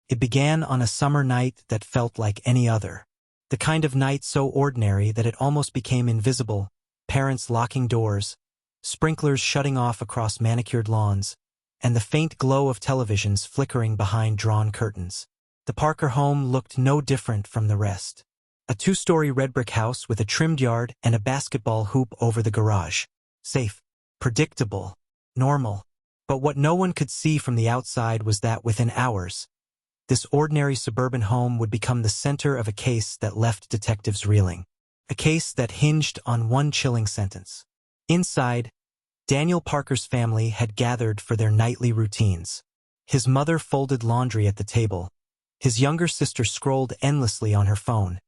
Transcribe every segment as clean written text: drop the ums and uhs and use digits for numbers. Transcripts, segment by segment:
It began on a summer night that felt like any other. The kind of night so ordinary that it almost became invisible, parents locking doors, sprinklers shutting off across manicured lawns, and the faint glow of televisions flickering behind drawn curtains. The Parker home looked no different from the rest. A two-story red brick house with a trimmed yard and a basketball hoop over the garage. Safe, predictable, normal. But what no one could see from the outside was that within hours, this ordinary suburban home would become the center of a case that left detectives reeling. A case that hinged on one chilling sentence. Inside, Daniel Parker's family had gathered for their nightly routines. His mother folded laundry at the table. His younger sister scrolled endlessly on her phone,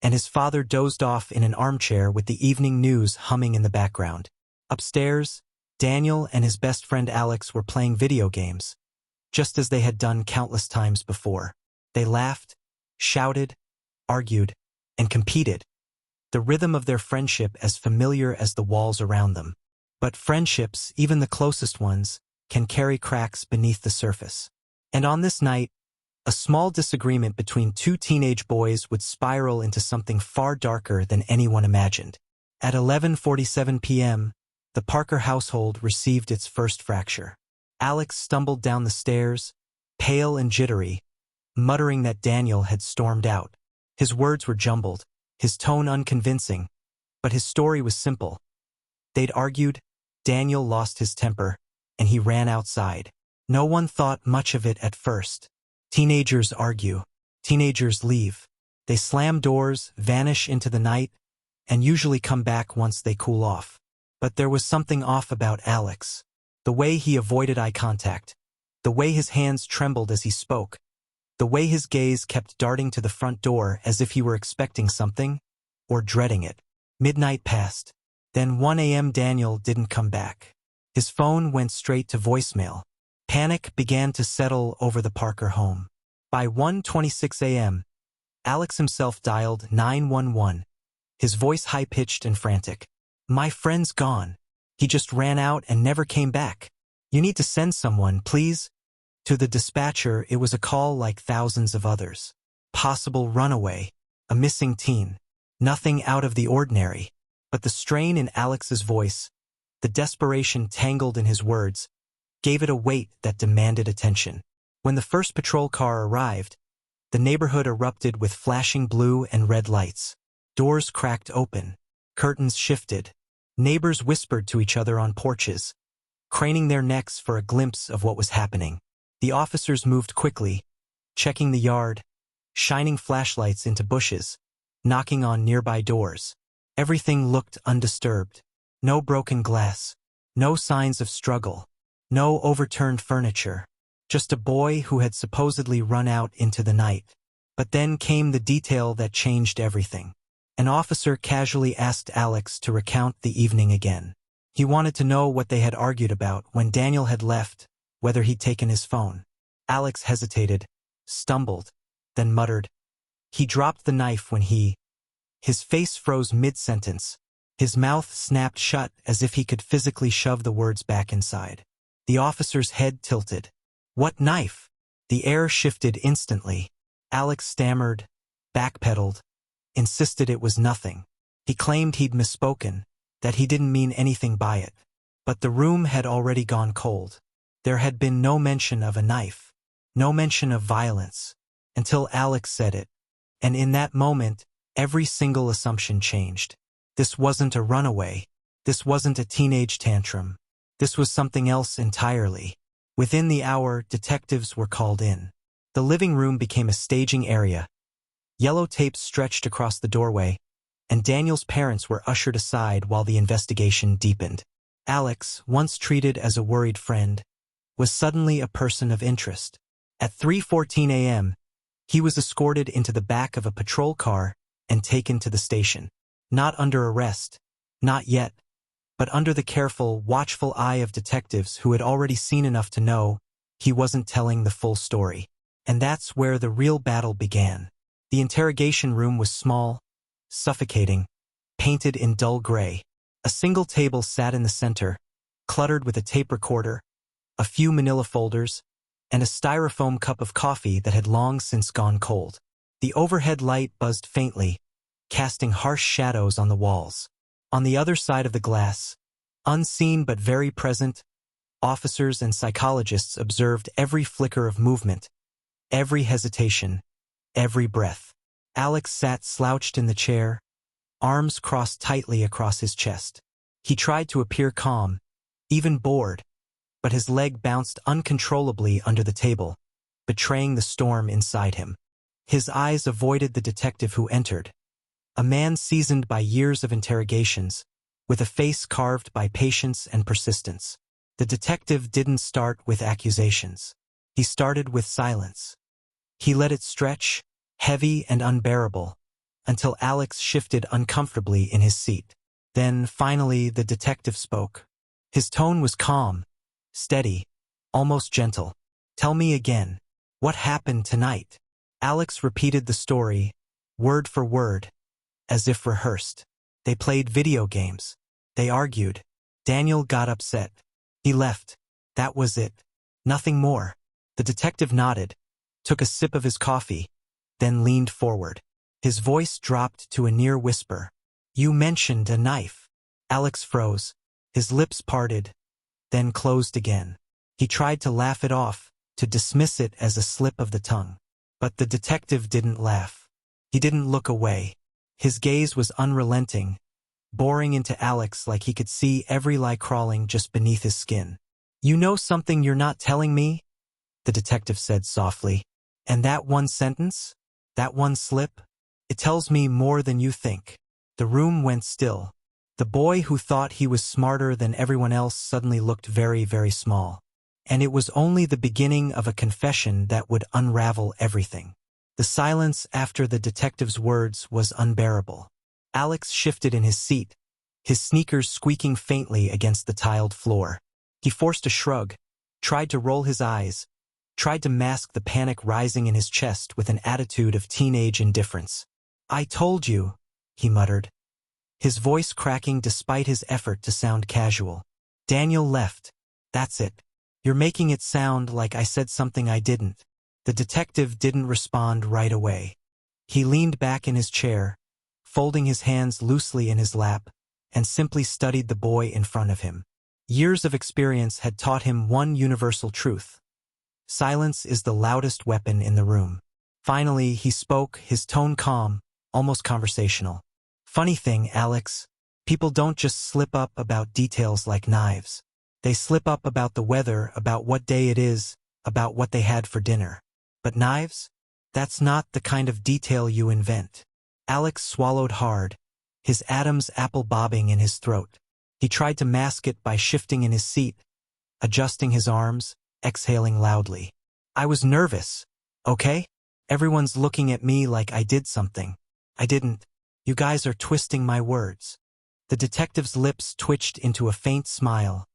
and his father dozed off in an armchair with the evening news humming in the background. Upstairs, Daniel and his best friend Alex were playing video games, just as they had done countless times before. They laughed, shouted, argued, and competed, the rhythm of their friendship as familiar as the walls around them. But friendships, even the closest ones, can carry cracks beneath the surface. And on this night, a small disagreement between two teenage boys would spiral into something far darker than anyone imagined. At 11:47 p.m., the Parker household received its first fracture. Alex stumbled down the stairs, pale and jittery, muttering that Daniel had stormed out. His words were jumbled, his tone unconvincing, but his story was simple. They'd argued, Daniel lost his temper, and he ran outside. No one thought much of it at first. Teenagers argue. Teenagers leave. They slam doors, vanish into the night, and usually come back once they cool off. But there was something off about Alex. The way he avoided eye contact. The way his hands trembled as he spoke. The way his gaze kept darting to the front door as if he were expecting something, or dreading it. Midnight passed. Then 1 a.m. Daniel didn't come back. His phone went straight to voicemail. Panic began to settle over the Parker home. By 1:26 a.m., Alex himself dialed 911, his voice high-pitched and frantic. "My friend's gone. He just ran out and never came back. You need to send someone, please." To the dispatcher, it was a call like thousands of others. Possible runaway, a missing teen. Nothing out of the ordinary. But the strain in Alex's voice, the desperation tangled in his words, gave it a weight that demanded attention. When the first patrol car arrived, the neighborhood erupted with flashing blue and red lights. Doors cracked open. Curtains shifted. Neighbors whispered to each other on porches, craning their necks for a glimpse of what was happening. The officers moved quickly, checking the yard, shining flashlights into bushes, knocking on nearby doors. Everything looked undisturbed. No broken glass. No signs of struggle. No overturned furniture. Just a boy who had supposedly run out into the night. But then came the detail that changed everything. An officer casually asked Alex to recount the evening again. He wanted to know what they had argued about when Daniel had left, whether he'd taken his phone. Alex hesitated, stumbled, then muttered. He dropped the knife when His face froze mid-sentence. His mouth snapped shut as if he could physically shove the words back inside. The officer's head tilted. "What knife?" The air shifted instantly. Alex stammered, backpedaled, insisted it was nothing. He claimed he'd misspoken, that he didn't mean anything by it. But the room had already gone cold. There had been no mention of a knife, no mention of violence, until Alex said it. And in that moment, every single assumption changed. This wasn't a runaway. This wasn't a teenage tantrum. This was something else entirely. Within the hour, detectives were called in. The living room became a staging area. Yellow tape stretched across the doorway, and Daniel's parents were ushered aside while the investigation deepened. Alex, once treated as a worried friend, was suddenly a person of interest. At 3:14 a.m., he was escorted into the back of a patrol car and taken to the station. Not under arrest, not yet, but under the careful, watchful eye of detectives who had already seen enough to know he wasn't telling the full story. And that's where the real battle began. The interrogation room was small, suffocating, painted in dull gray. A single table sat in the center, cluttered with a tape recorder, a few manila folders, and a styrofoam cup of coffee that had long since gone cold. The overhead light buzzed faintly, casting harsh shadows on the walls. On the other side of the glass, unseen but very present, officers and psychologists observed every flicker of movement, every hesitation, every breath. Alex sat slouched in the chair, arms crossed tightly across his chest. He tried to appear calm, even bored, but his leg bounced uncontrollably under the table, betraying the storm inside him. His eyes avoided the detective who entered, a man seasoned by years of interrogations, with a face carved by patience and persistence. The detective didn't start with accusations. He started with silence. He let it stretch, heavy and unbearable, until Alex shifted uncomfortably in his seat. Then, finally, the detective spoke. His tone was calm, steady, almost gentle. "Tell me again, what happened tonight?" Alex repeated the story, word for word, as if rehearsed. They played video games. They argued. Daniel got upset. He left. That was it. Nothing more. The detective nodded, took a sip of his coffee, then leaned forward. His voice dropped to a near whisper. "You mentioned a knife." Alex froze. His lips parted, then closed again. He tried to laugh it off, to dismiss it as a slip of the tongue. But the detective didn't laugh. He didn't look away. His gaze was unrelenting, boring into Alex like he could see every lie crawling just beneath his skin. "You know something you're not telling me?" the detective said softly. "And that one sentence? That one slip? It tells me more than you think." The room went still. The boy who thought he was smarter than everyone else suddenly looked very, very small. And it was only the beginning of a confession that would unravel everything. The silence after the detective's words was unbearable. Alex shifted in his seat, his sneakers squeaking faintly against the tiled floor. He forced a shrug, tried to roll his eyes, tried to mask the panic rising in his chest with an attitude of teenage indifference. "I told you," he muttered, his voice cracking despite his effort to sound casual. "Daniel left. That's it. You're making it sound like I said something I didn't." The detective didn't respond right away. He leaned back in his chair, folding his hands loosely in his lap, and simply studied the boy in front of him. Years of experience had taught him one universal truth. Silence is the loudest weapon in the room. Finally, he spoke, his tone calm, almost conversational. "Funny thing, Alex, people don't just slip up about details like knives. They slip up about the weather, about what day it is, about what they had for dinner. But knives? That's not the kind of detail you invent." Alex swallowed hard, his Adam's apple bobbing in his throat. He tried to mask it by shifting in his seat, adjusting his arms, exhaling loudly. "I was nervous, okay? Everyone's looking at me like I did something. I didn't. You guys are twisting my words." The detective's lips twitched into a faint smile,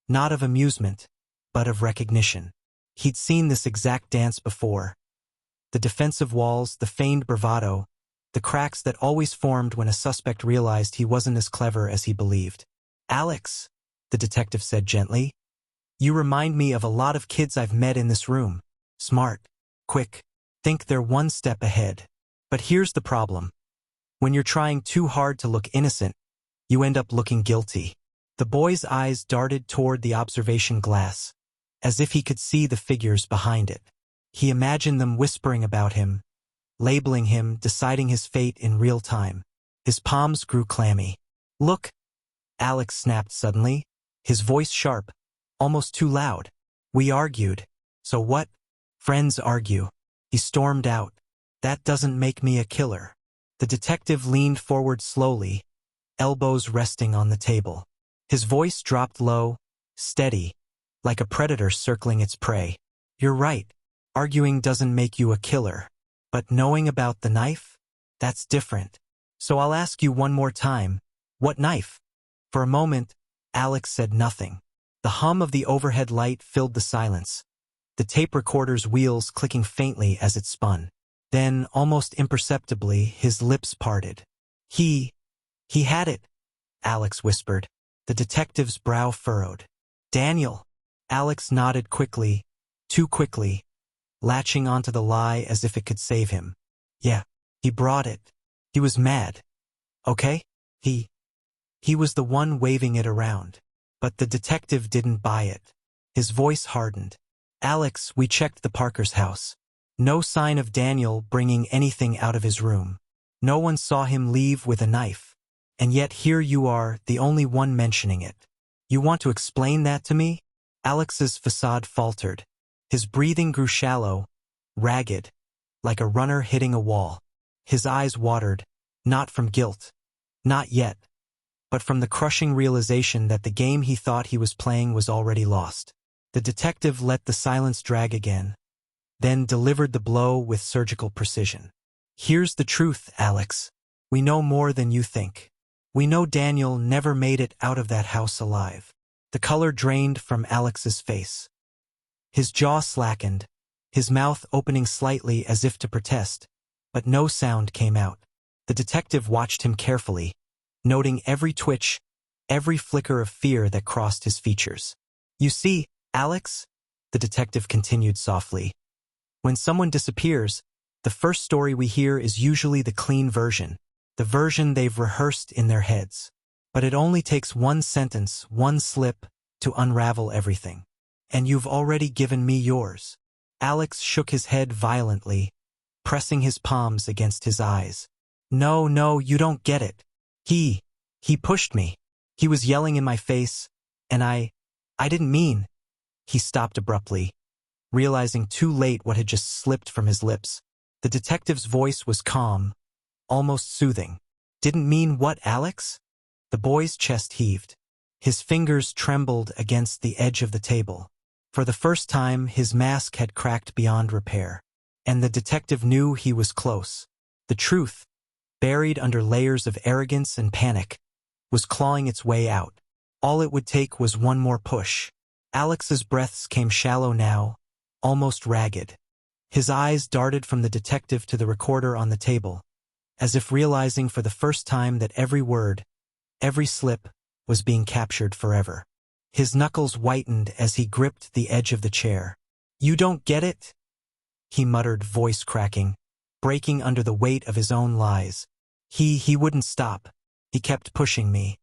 not of amusement, but of recognition. He'd seen this exact dance before. The defensive walls, the feigned bravado, the cracks that always formed when a suspect realized he wasn't as clever as he believed. "Alex," the detective said gently, "you remind me of a lot of kids I've met in this room. Smart, quick, think they're one step ahead. But here's the problem. When you're trying too hard to look innocent, you end up looking guilty." The boy's eyes darted toward the observation glass, as if he could see the figures behind it. He imagined them whispering about him, labeling him, deciding his fate in real time. His palms grew clammy. "Look," Alex snapped suddenly, his voice sharp, almost too loud. "We argued. So what? Friends argue." He stormed out. "That doesn't make me a killer." The detective leaned forward slowly, elbows resting on the table. His voice dropped low, steady, like a predator circling its prey. "You're right. Arguing doesn't make you a killer. But knowing about the knife? That's different. So I'll ask you one more time. What knife?" For a moment, Alex said nothing. The hum of the overhead light filled the silence, the tape recorder's wheels clicking faintly as it spun. Then, almost imperceptibly, his lips parted. He had it," Alex whispered. The detective's brow furrowed. "Daniel." Alex nodded quickly, too quickly, latching onto the lie as if it could save him. Yeah, he brought it. He was mad. Okay? He was the one waving it around. But the detective didn't buy it. His voice hardened. Alex, we checked the Parker's house. No sign of Daniel bringing anything out of his room. No one saw him leave with a knife. And yet here you are, the only one mentioning it. You want to explain that to me? Alex's facade faltered. His breathing grew shallow, ragged, like a runner hitting a wall. His eyes watered, not from guilt. Not yet. But from the crushing realization that the game he thought he was playing was already lost. The detective let the silence drag again, then delivered the blow with surgical precision. Here's the truth, Alex. We know more than you think. We know Daniel never made it out of that house alive. The color drained from Alex's face. His jaw slackened, his mouth opening slightly as if to protest, but no sound came out. The detective watched him carefully, noting every twitch, every flicker of fear that crossed his features. You see, Alex, the detective continued softly, when someone disappears, the first story we hear is usually the clean version, the version they've rehearsed in their heads. But it only takes one sentence, one slip, to unravel everything. And you've already given me yours. Alex shook his head violently, pressing his palms against his eyes. No, you don't get it. He pushed me. He was yelling in my face, and I didn't mean. He stopped abruptly, realizing too late what had just slipped from his lips. The detective's voice was calm, almost soothing. Didn't mean what, Alex? The boy's chest heaved. His fingers trembled against the edge of the table. For the first time, his mask had cracked beyond repair. And the detective knew he was close. The truth, buried under layers of arrogance and panic, was clawing its way out. All it would take was one more push. Alex's breaths came shallow now, almost ragged. His eyes darted from the detective to the recorder on the table, as if realizing for the first time that every word, every slip, was being captured forever. His knuckles whitened as he gripped the edge of the chair. You don't get it? He muttered, voice cracking, breaking under the weight of his own lies. He wouldn't stop. He kept pushing me.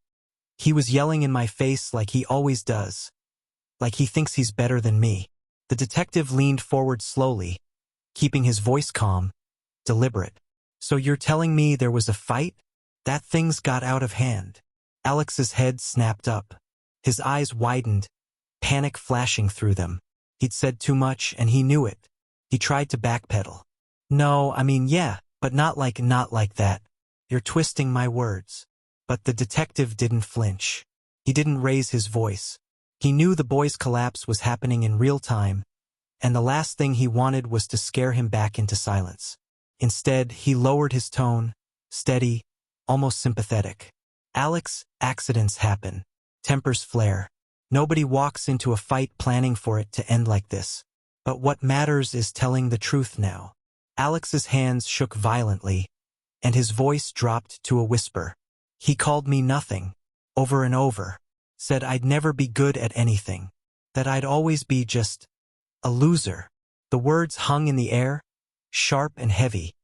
He was yelling in my face like he always does. Like he thinks he's better than me. The detective leaned forward slowly, keeping his voice calm, deliberate. So you're telling me there was a fight? That things got out of hand. Alex's head snapped up. His eyes widened, panic flashing through them. He'd said too much and he knew it. He tried to backpedal. No, I mean, yeah, but not like that. You're twisting my words. But the detective didn't flinch. He didn't raise his voice. He knew the boy's collapse was happening in real time, and the last thing he wanted was to scare him back into silence. Instead, he lowered his tone, steady, almost sympathetic. Alex, accidents happen. Tempers flare. Nobody walks into a fight planning for it to end like this. But what matters is telling the truth now. Alex's hands shook violently, and his voice dropped to a whisper. He called me nothing, over and over. Said I'd never be good at anything. That I'd always be just a loser. The words hung in the air, sharp and heavy,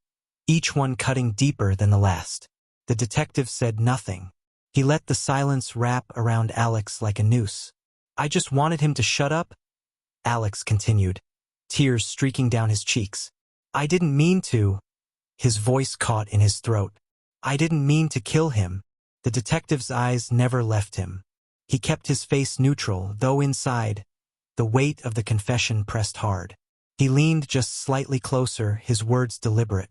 each one cutting deeper than the last. The detective said nothing. He let the silence wrap around Alex like a noose. I just wanted him to shut up, Alex continued, tears streaking down his cheeks. I didn't mean to. His voice caught in his throat. I didn't mean to kill him. The detective's eyes never left him. He kept his face neutral, though inside, the weight of the confession pressed hard. He leaned just slightly closer, his words deliberate.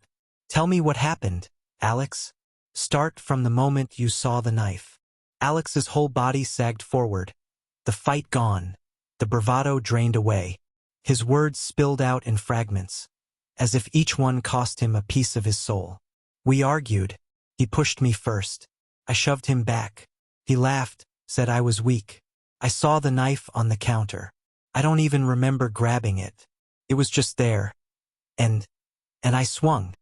Tell me what happened, Alex. Start from the moment you saw the knife. Alex's whole body sagged forward. The fight gone. The bravado drained away. His words spilled out in fragments, as if each one cost him a piece of his soul. We argued. He pushed me first. I shoved him back. He laughed, said I was weak. I saw the knife on the counter. I don't even remember grabbing it. It was just there. And I swung.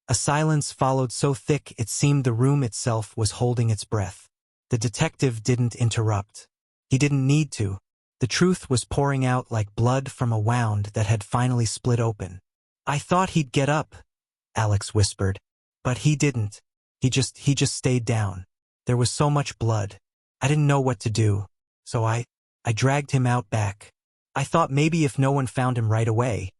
A silence followed so thick it seemed the room itself was holding its breath. The detective didn't interrupt. He didn't need to. The truth was pouring out like blood from a wound that had finally split open. "I thought he'd get up," Alex whispered. "But he didn't. He just stayed down. There was so much blood. I didn't know what to do. So I dragged him out back. I thought maybe if no one found him right away."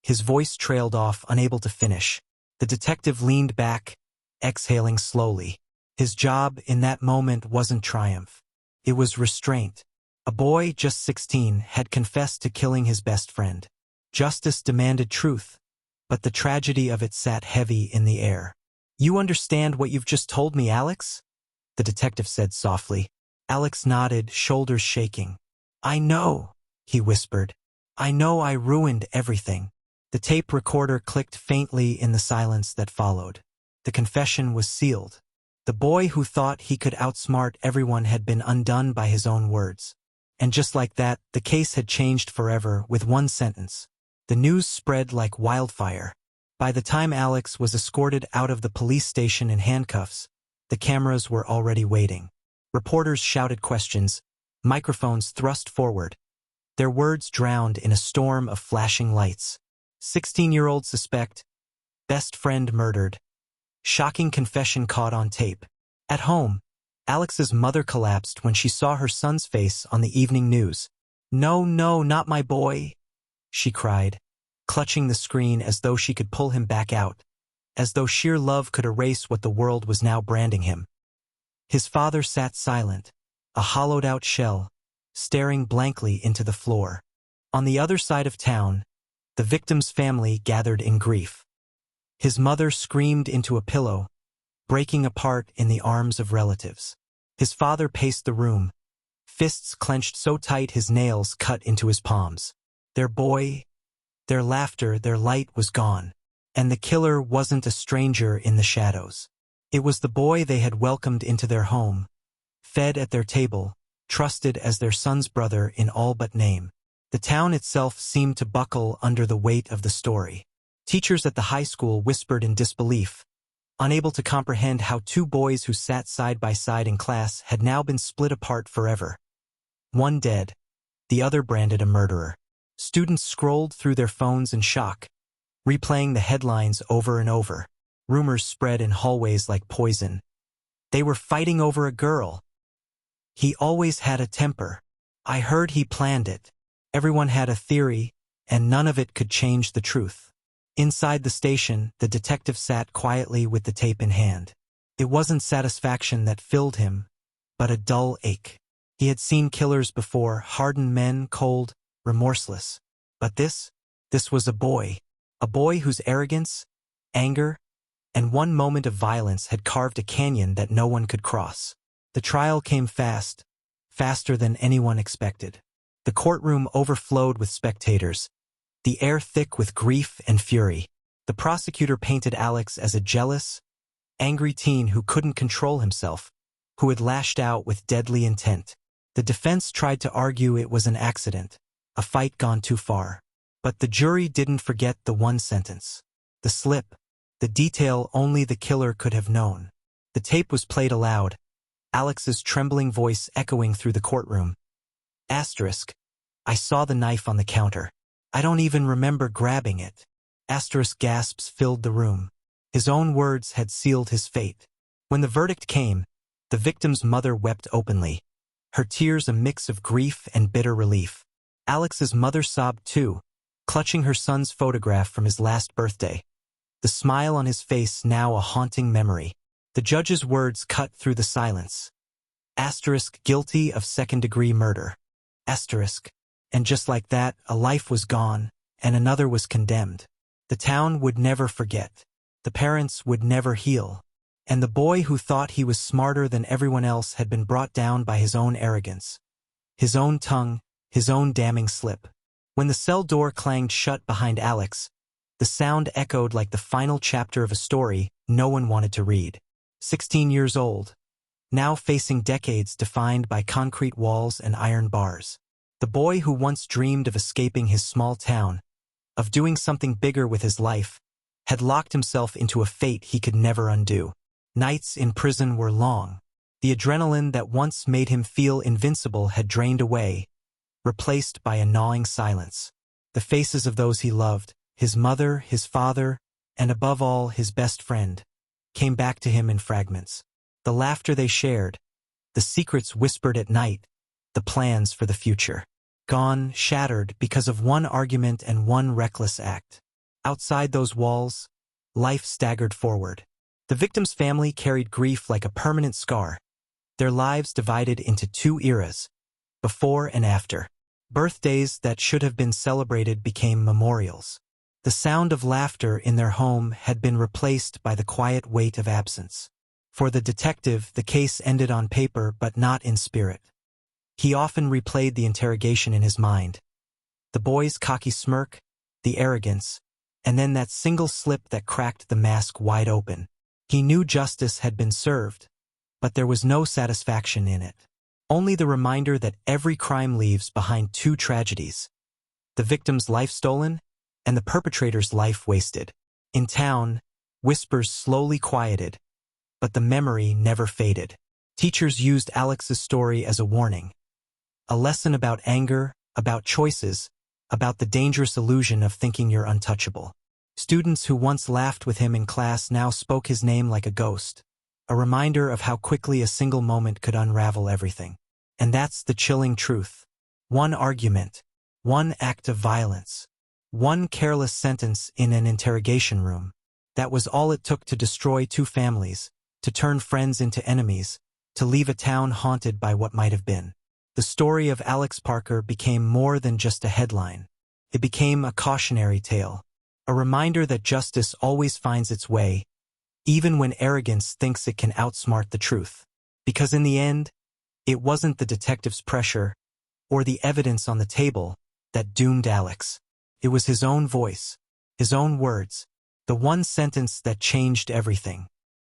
His voice trailed off, unable to finish. The detective leaned back, exhaling slowly. His job in that moment wasn't triumph. It was restraint. A boy, just 16, had confessed to killing his best friend. Justice demanded truth, but the tragedy of it sat heavy in the air. "You understand what you've just told me, Alex?" the detective said softly. Alex nodded, shoulders shaking. "I know," he whispered. "I know I ruined everything." The tape recorder clicked faintly in the silence that followed. The confession was sealed. The boy who thought he could outsmart everyone had been undone by his own words. And just like that, the case had changed forever with one sentence. The news spread like wildfire. By the time Alex was escorted out of the police station in handcuffs, the cameras were already waiting. Reporters shouted questions, microphones thrust forward, their words drowned in a storm of flashing lights. 16-year-old suspect, best friend murdered. Shocking confession caught on tape. At home, Alex's mother collapsed when she saw her son's face on the evening news. "No, no, not my boy," she cried, clutching the screen as though she could pull him back out, as though sheer love could erase what the world was now branding him. His father sat silent, a hollowed-out shell, staring blankly into the floor. On the other side of town, the victim's family gathered in grief. His mother screamed into a pillow, breaking apart in the arms of relatives. His father paced the room, fists clenched so tight his nails cut into his palms. Their boy, their laughter, their light was gone. And the killer wasn't a stranger in the shadows. It was the boy they had welcomed into their home, fed at their table, trusted as their son's brother in all but name. The town itself seemed to buckle under the weight of the story. Teachers at the high school whispered in disbelief, unable to comprehend how two boys who sat side by side in class had now been split apart forever. One dead, the other branded a murderer. Students scrolled through their phones in shock, replaying the headlines over and over. Rumors spread in hallways like poison. They were fighting over a girl. "He always had a temper. I heard he planned it." Everyone had a theory, and none of it could change the truth. Inside the station, the detective sat quietly with the tape in hand. It wasn't satisfaction that filled him, but a dull ache. He had seen killers before, hardened men, cold, remorseless. But this was a boy whose arrogance, anger, and one moment of violence had carved a canyon that no one could cross. The trial came fast, faster than anyone expected. The courtroom overflowed with spectators, the air thick with grief and fury. The prosecutor painted Alex as a jealous, angry teen who couldn't control himself, who had lashed out with deadly intent. The defense tried to argue it was an accident, a fight gone too far. But the jury didn't forget the one sentence. The slip, the detail only the killer could have known. The tape was played aloud, Alex's trembling voice echoing through the courtroom. Asterisk. I saw the knife on the counter. I don't even remember grabbing it. Asterisk gasps filled the room. His own words had sealed his fate. When the verdict came, the victim's mother wept openly, her tears a mix of grief and bitter relief. Alex's mother sobbed too, clutching her son's photograph from his last birthday. The smile on his face now a haunting memory. The judge's words cut through the silence. Asterisk guilty of second-degree murder. Asterisk. And just like that, a life was gone, and another was condemned. The town would never forget. The parents would never heal. And the boy who thought he was smarter than everyone else had been brought down by his own arrogance. His own tongue, his own damning slip. When the cell door clanged shut behind Alex, the sound echoed like the final chapter of a story no one wanted to read. 16 years old, now facing decades defined by concrete walls and iron bars. The boy who once dreamed of escaping his small town, of doing something bigger with his life, had locked himself into a fate he could never undo. Nights in prison were long. The adrenaline that once made him feel invincible had drained away, replaced by a gnawing silence. The faces of those he loved, his mother, his father, and above all his best friend, came back to him in fragments. The laughter they shared, the secrets whispered at night, the plans for the future. Gone, shattered because of one argument and one reckless act. Outside those walls, life staggered forward. The victim's family carried grief like a permanent scar, their lives divided into two eras, before and after. Birthdays that should have been celebrated became memorials. The sound of laughter in their home had been replaced by the quiet weight of absence. For the detective, the case ended on paper but not in spirit. He often replayed the interrogation in his mind. The boy's cocky smirk, the arrogance, and then that single slip that cracked the mask wide open. He knew justice had been served, but there was no satisfaction in it. Only the reminder that every crime leaves behind two tragedies: the victim's life stolen and the perpetrator's life wasted. In town, whispers slowly quieted, but the memory never faded. Teachers used Alex's story as a warning. A lesson about anger, about choices, about the dangerous illusion of thinking you're untouchable. Students who once laughed with him in class now spoke his name like a ghost, a reminder of how quickly a single moment could unravel everything. And that's the chilling truth. One argument, one act of violence, one careless sentence in an interrogation room. That was all it took to destroy two families, to turn friends into enemies, to leave a town haunted by what might have been. The story of Alex Parker became more than just a headline. It became a cautionary tale, a reminder that justice always finds its way, even when arrogance thinks it can outsmart the truth. Because in the end, it wasn't the detective's pressure or the evidence on the table that doomed Alex. It was his own voice, his own words, the one sentence that changed everything.